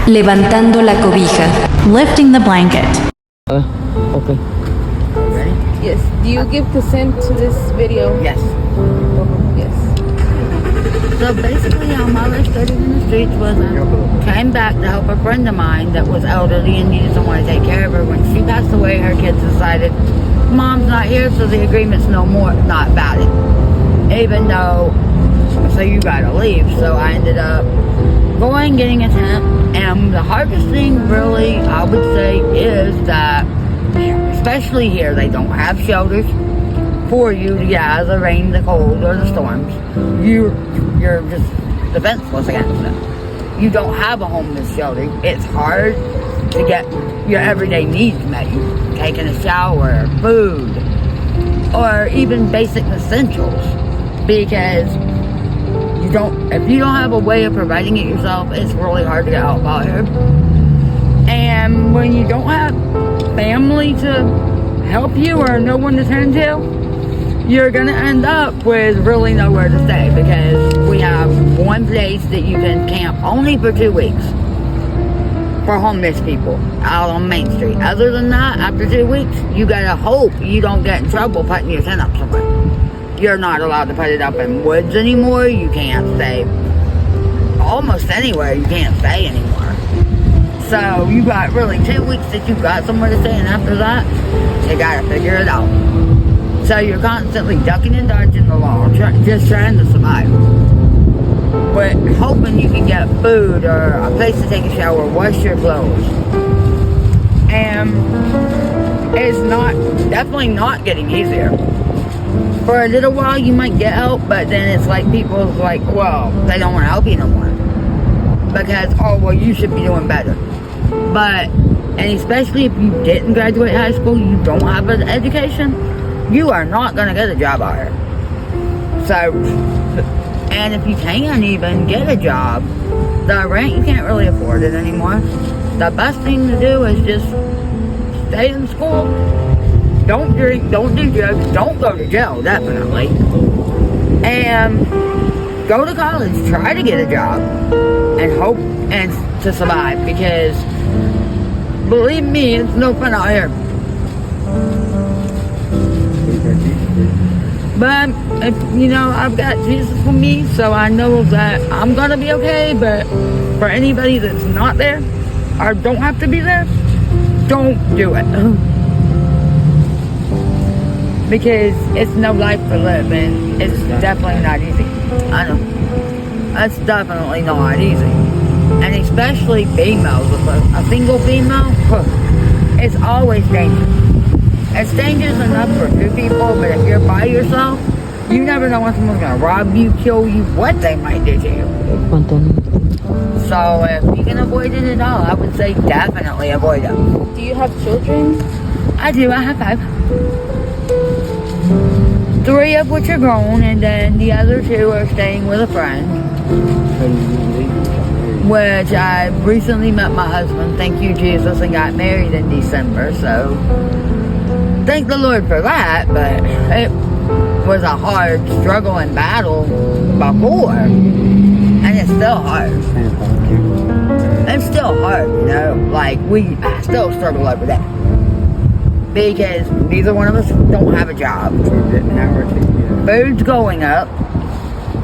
Levantando la cobija. Lifting the blanket. Okay. Ready? Yes. Do you give consent to this video? Yes. Yes. So basically how my life started in the streets was I came back to help a friend of mine that was elderly and needed someone to take care of her. When she passed away, her kids decided, Mom's not here, so the agreement's not valid. Even though, so you gotta leave. So I ended up going, getting a tent, and the hardest thing really, I would say, is that, especially here, they don't have shelters for you to get out of the rain, the cold, or the storms. You're just defenseless against it. You don't have a homeless shelter. It's hard to get your everyday needs met. You taking a shower, food, or even basic essentials, because if you don't have a way of providing it yourself, it's really hard to get help out here. And when you don't have family to help you or no one to turn to, you're gonna end up with really nowhere to stay, because we have one place that you can camp only for 2 weeks for homeless people out on Main Street. Other than that, after 2 weeks, you gotta hope you don't get in trouble putting your tent up somewhere. You're not allowed to put it up in woods anymore. You can't stay almost anywhere. You can't stay anymore. So you got really 2 weeks that you got somewhere to stay, and after that, you gotta figure it out. So you're constantly ducking and dodging the law, just trying to survive. But hoping you can get food or a place to take a shower, wash your clothes. And it's definitely not getting easier. For a little while you might get help, but then it's like people's like, well, they don't want to help you no more. Because, oh, well, you should be doing better. And especially if you didn't graduate high school, you don't have an education, you are not going to get a job out here. So, and if you can even get a job, the rent, you can't really afford it anymore. The best thing to do is just stay in school. Don't drink, don't do drugs, don't go to jail, definitely. And go to college, try to get a job, and hope to survive, because believe me, it's no fun out here. But, I've got Jesus for me, so I know that I'm gonna be okay. But for anybody that's not there, or don't have to be there, don't do it. Because it's no life to live, and it's definitely not easy. I know. That's definitely not easy. And especially females. A single female, it's always dangerous. It's dangerous enough for 2 people, but if you're by yourself, you never know when someone's going to rob you, kill you, what they might do to you. So if you can avoid it at all, I would say definitely avoid it. Do you have children? I do. I have 5. 3 of which are grown, and then the other 2 are staying with a friend. Which I recently met my husband, thank you Jesus, and got married in December, so thank the Lord for that. But it was a hard struggle and battle before, and it's still hard. It's still hard, like I still struggle every day. Because neither one of us don't have a job. Food's going up.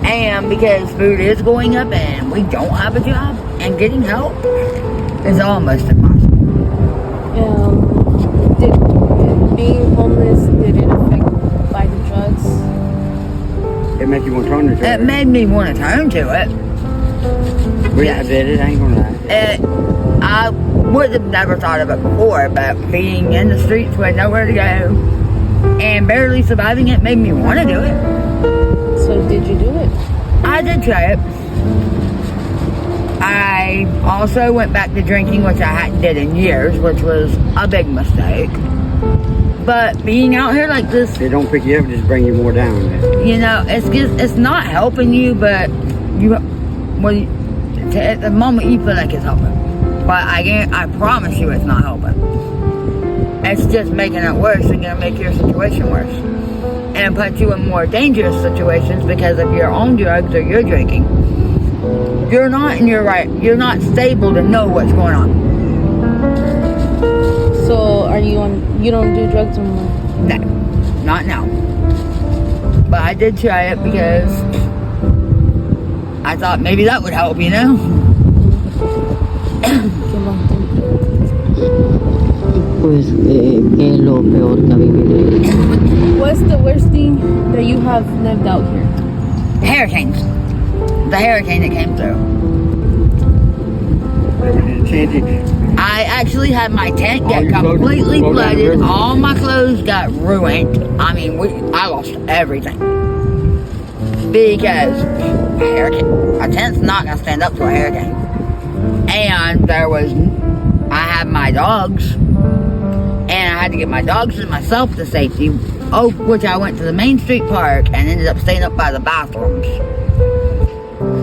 And because food is going up and we don't have a job, and getting help is almost impossible. Being homeless, did it affect by the drugs? It made you want to turn to drugs. It made me want to turn to it. I did it, I ain't gonna lie. I would have never thought of it before, but being in the streets with nowhere to go and barely surviving it made me want to do it. So did you do it? I did try it. I also went back to drinking, which I hadn't did in years, which was a big mistake. But being out here like this, They don't pick you up, just bring you more down. it's not helping you, but at the moment you feel like it's helping. But I promise you it's not helping. It's just making it worse and gonna make your situation worse. And put you in more dangerous situations, because if you're on drugs or you're drinking, you're not in your right. You're not stable to know what's going on. So are you on? You don't do drugs anymore? No, not now. But I did try it because I thought maybe that would help, you know? Pues, ¿qué es lo peor que ha vivido? What's the worst thing that you have lived out here? Hurricanes. The hurricane that came through. I actually had my tent get completely flooded. All my clothes got ruined. I mean, I lost everything. Because a tent's not going to stand up to a hurricane. And I had my dogs. And I had to get my dogs and myself to safety. Oh, which I went to the Main Street Park and ended up staying up by the bathrooms.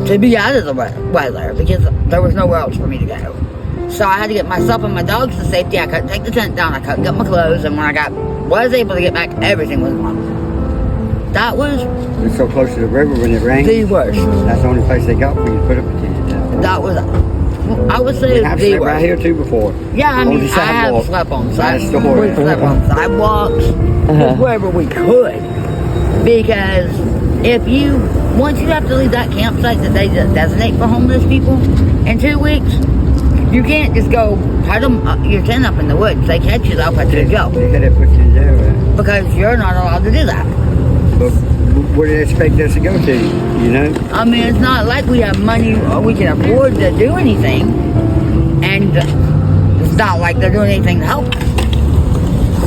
To be out of the weather. Because there was nowhere else for me to go. So I had to get myself and my dogs to safety. I couldn't take the tent down. I couldn't get my clothes. And when I was able to get back, everything was gone. That was... It's so close to the river when it rains. The worst. That's the only place they got for you to put up a tent. That was... I would say I've the slept worst. right here too before. Yeah, I mean, I have slept on sidewalks. We slept on sidewalks. Wherever we could. Because once you have to leave that campsite that they designate for homeless people in 2 weeks, you can't just go put your tent up in the woods. They catch you, they'll put you in jail. They could have put you in jail. Because you're not allowed to do that. But where do they expect us to go to, you know? I mean, it's not like we have money or we can afford to do anything. And it's not like they're doing anything to help.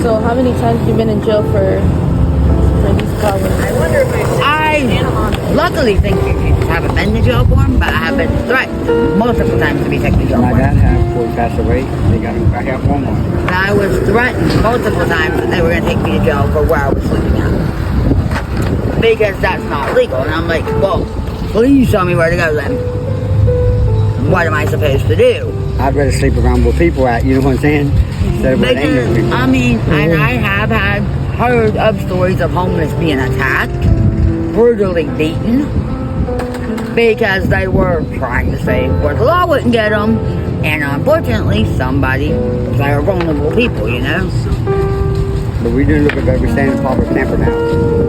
So how many times have you been in jail for these problems? I luckily think you haven't been to jail for them, but I have been threatened multiple times to be taken to jail My for dad them. had before he passed away. They got him back out one more. And I was threatened multiple times that they were going to take me to jail for where I was sleeping at. Because that's not legal. And I'm like, well, please tell me where to go then. What am I supposed to do? I'd rather sleep around where people at, you know what I'm saying? Instead of where they know people. I mean, and I have heard of stories of homeless being attacked, brutally beaten, because they were trying to say where the law wouldn't get them. And unfortunately, they're vulnerable people, you know? But we do look at every staying in Pauper's camper now.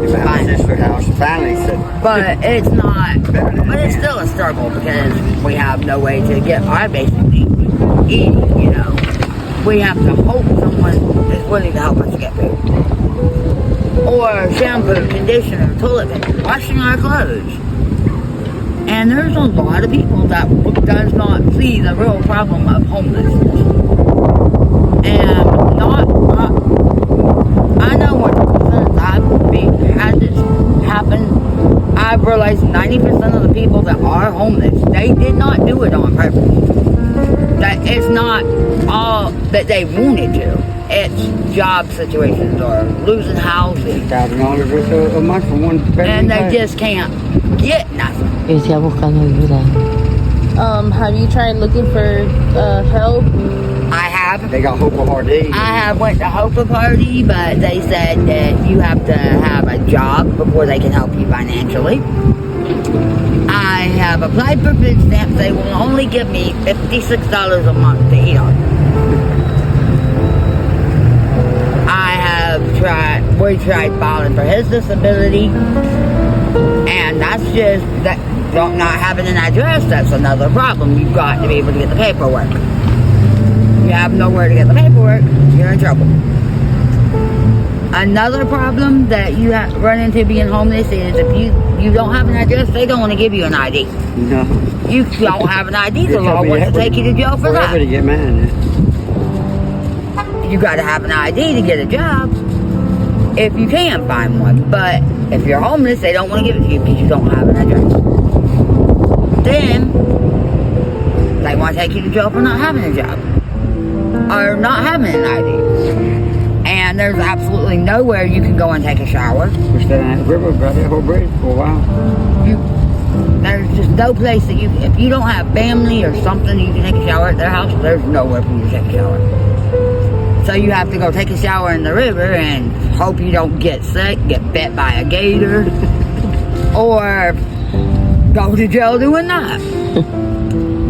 In my sister's house, finally said. But it's not, but it's still a struggle because we have no way to get our basic needs eating, you know. We have to hope someone is willing to help us get food. Or shampoo, conditioner, toilet paper, washing our clothes. And there's a lot of people that does not see the real problem of homelessness. And I know what I've had this happen. I've realized 90% of the people that are homeless, they did not do it on purpose. That it's not all that they wanted to. It's job situations or losing houses. $1,000 a month for one bedroom. And they just can't get nothing. Have you tried looking for help? I have. They got Hope of Hardy. I have went to Hope Party, but they said that you have to have a job before they can help you financially. I have applied for food stamps. They will only give me $56 a month to eat on. We tried filing for his disability, and that's just that. Not having an address, that's another problem. You've got to be able to get the paperwork. You have nowhere to get the paperwork, you're in trouble. Another problem that you run into being homeless is if you don't have an address, they don't want to give you an ID. No. You don't have an ID, the law wants to take you to jail for that. To get mad. You got to have an ID to get a job if you can find one. But if you're homeless, they don't want to give it to you because you don't have an address. Then they want to take you to jail for not having a job or not having an ID. And there's absolutely nowhere you can go and take a shower. We're staying at the river, right that whole bridge for a while. There's just no place that if you don't have family or something you can take a shower at their house, there's nowhere for you to take a shower. So you have to go take a shower in the river and hope you don't get sick, get bit by a gator, or Go to jail doing that.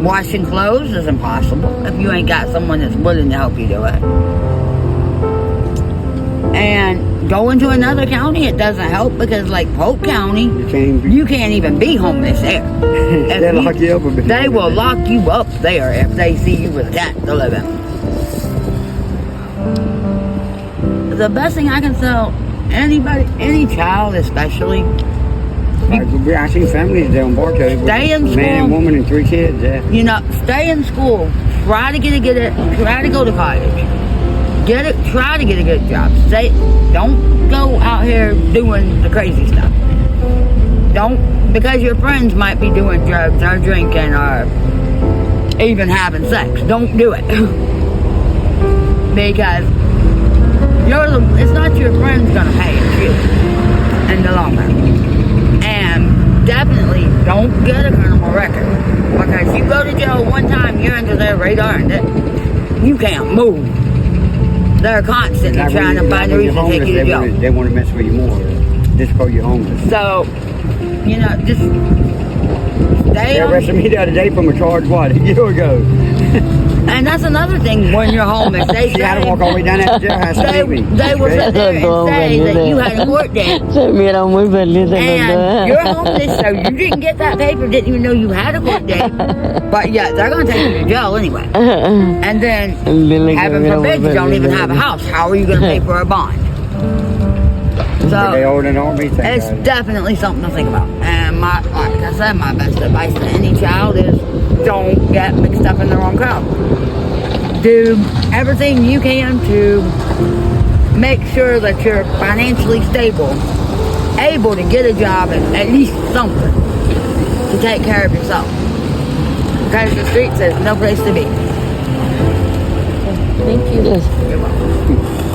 Washing clothes is impossible if you ain't got someone that's willing to help you do it. And going to another county, it doesn't help because, like Polk County, you can't even be homeless there. They'll lock you up a bit. They will lock you up there if they see you with a cat to live in. The best thing I can tell anybody, any child especially, I see families down Bartow with stay in a man, school. woman, and 3 kids. Yeah. You know, stay in school. Try to try to go to college. Try to get a good job. Don't go out here doing the crazy stuff. Because your friends might be doing drugs or drinking or even having sex. Don't do it. Because it's not your friends gonna pay, it's you in the long run. And definitely don't get a criminal record. Because you go to jail one time, you're under their radar and you can't move. They're constantly trying to find a reason to take you to jail. They want to mess with you more. Just because you're homeless. So, just stay They arrested me the other day from a charge, a year ago. And that's another thing when you're homeless. They She had to walk all the way down that jailhouse to meet me. They will sit there and say that you had a court date. And you're homeless, so you didn't get that paper, didn't even know you had a court date. But yeah, they're going to take you to jail anyway. And then, heaven forbid, you don't even have a house. How are you going to pay for a bond? So, They owed an army thing. it's definitely something to think about. And like I said, my best advice to any child is don't get mixed up in the wrong crowd. Do everything you can to make sure that you're financially stable, able to get a job and at least something to take care of yourself. Because the streets is no place to be. Thank you. You're welcome.